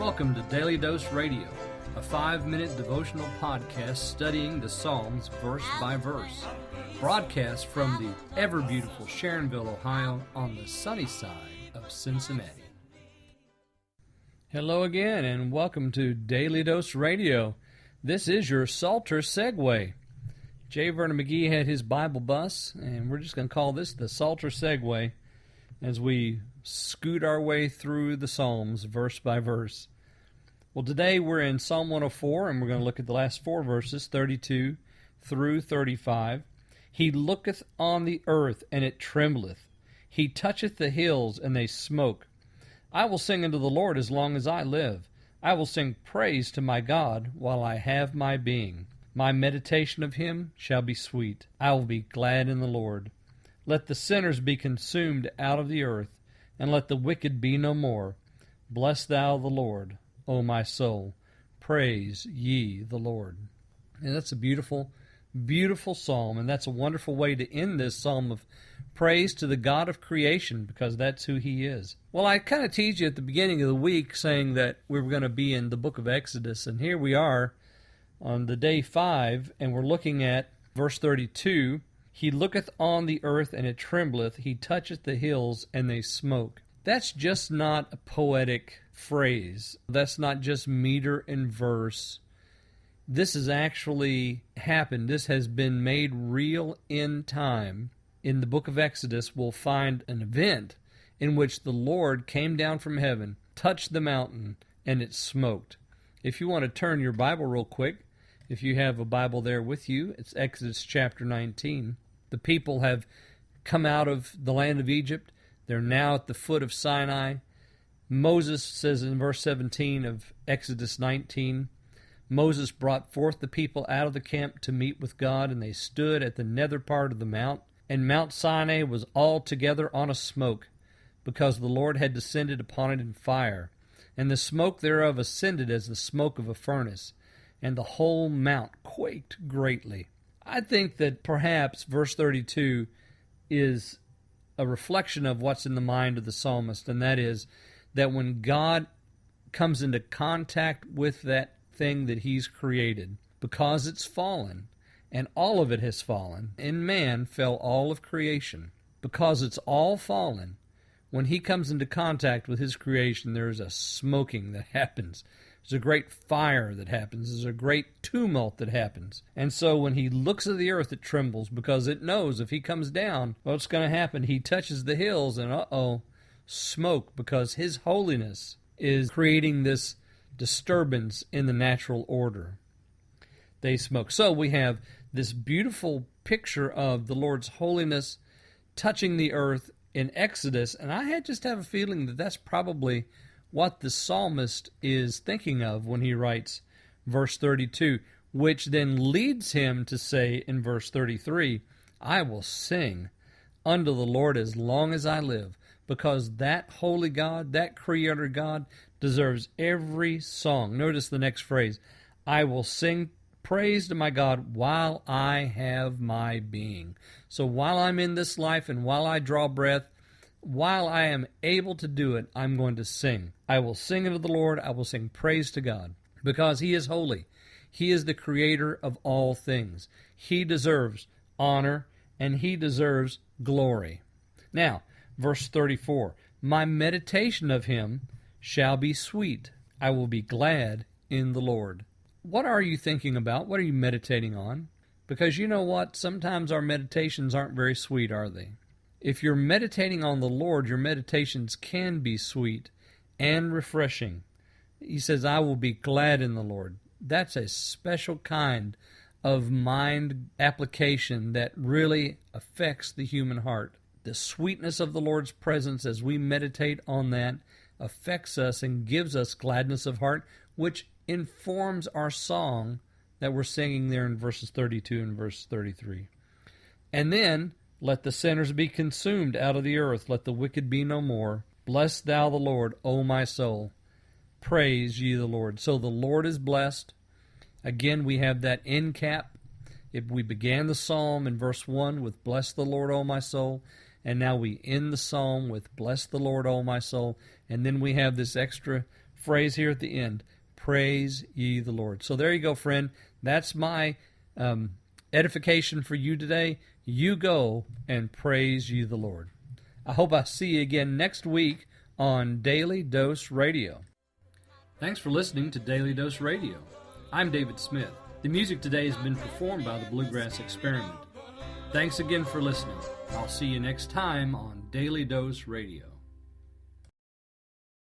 Welcome to Daily Dose Radio, a 5-minute devotional podcast studying the Psalms verse by verse. Broadcast from the ever-beautiful Sharonville, Ohio, on the sunny side of Cincinnati. Hello again, and welcome to Daily Dose Radio. This is your Psalter Segway. J. Vernon McGee had his Bible bus, and we're just going to call this the Psalter Segway as we scoot our way through the Psalms verse by verse. Well, today we're in Psalm 104, and we're going to look at the last 4 verses, 32 through 35. He looketh on the earth, and it trembleth. He toucheth the hills, and they smoke. I will sing unto the Lord as long as I live. I will sing praise to my God while I have my being. My meditation of him shall be sweet. I will be glad in the Lord. Let the sinners be consumed out of the earth, and let the wicked be no more. Bless thou the Lord, O my soul. Praise ye the Lord. And that's a beautiful, beautiful psalm, and that's a wonderful way to end this psalm of praise to the God of creation, because that's who he is. Well, I kind of teased you at the beginning of the week saying that we were going to be in the book of Exodus, and here we are on the day 5, and we're looking at verse 32. He looketh on the earth, and it trembleth. He toucheth the hills, and they smoke. That's just not a poetic phrase. That's not just meter and verse. This has actually happened. This has been made real in time. In the book of Exodus, we'll find an event in which the Lord came down from heaven, touched the mountain, and it smoked. If you want to turn your Bible real quick, if you have a Bible there with you, it's Exodus chapter 19. The people have come out of the land of Egypt. They're now at the foot of Sinai. Moses says in verse 17 of Exodus 19, Moses brought forth the people out of the camp to meet with God, and they stood at the nether part of the mount. And Mount Sinai was altogether on a smoke, because the Lord had descended upon it in fire. And the smoke thereof ascended as the smoke of a furnace, and the whole mount quaked greatly. I think that perhaps verse 32 is a reflection of what's in the mind of the psalmist, and that is that when God comes into contact with that thing that he's created, because it's fallen, and all of it has fallen, in man fell all of creation. Because it's all fallen, when he comes into contact with his creation, there's a smoking that happens. There's a great fire that happens. There's a great tumult that happens. And so when he looks at the earth, it trembles, because it knows if he comes down, what's going to happen? He touches the hills, and smoke, because his holiness is creating this disturbance in the natural order. They smoke. So we have this beautiful picture of the Lord's holiness touching the earth in Exodus, and I just have a feeling that that's probably what the psalmist is thinking of when he writes verse 32, which then leads him to say in verse 33, I will sing unto the Lord as long as I live, because that holy God, that creator God, deserves every song. Notice the next phrase, I will sing praise to my God while I have my being. So while I'm in this life and while I draw breath, while I am able to do it, I'm going to sing. I will sing unto the Lord. I will sing praise to God, because he is holy. He is the creator of all things. He deserves honor, and he deserves glory. Now, verse 34, my meditation of him shall be sweet. I will be glad in the Lord. What are you thinking about? What are you meditating on? Because you know what? Sometimes our meditations aren't very sweet, are they? If you're meditating on the Lord, your meditations can be sweet and refreshing. He says, I will be glad in the Lord. That's a special kind of mind application that really affects the human heart. The sweetness of the Lord's presence as we meditate on that affects us and gives us gladness of heart, which informs our song that we're singing there in verses 32 and verse 33. And then, let the sinners be consumed out of the earth. Let the wicked be no more. Bless thou the Lord, O my soul. Praise ye the Lord. So the Lord is blessed. Again, we have that end cap. If we began the psalm in verse 1 with bless the Lord, O my soul, and now we end the psalm with bless the Lord, O my soul, and then we have this extra phrase here at the end, praise ye the Lord. So there you go, friend. That's my edification for you today. You go and praise ye the Lord. I hope I see you again next week on Daily Dose Radio. Thanks for listening to Daily Dose Radio. I'm David Smith. The music today has been performed by the Bluegrass Experiment. Thanks again for listening. I'll see you next time on Daily Dose Radio.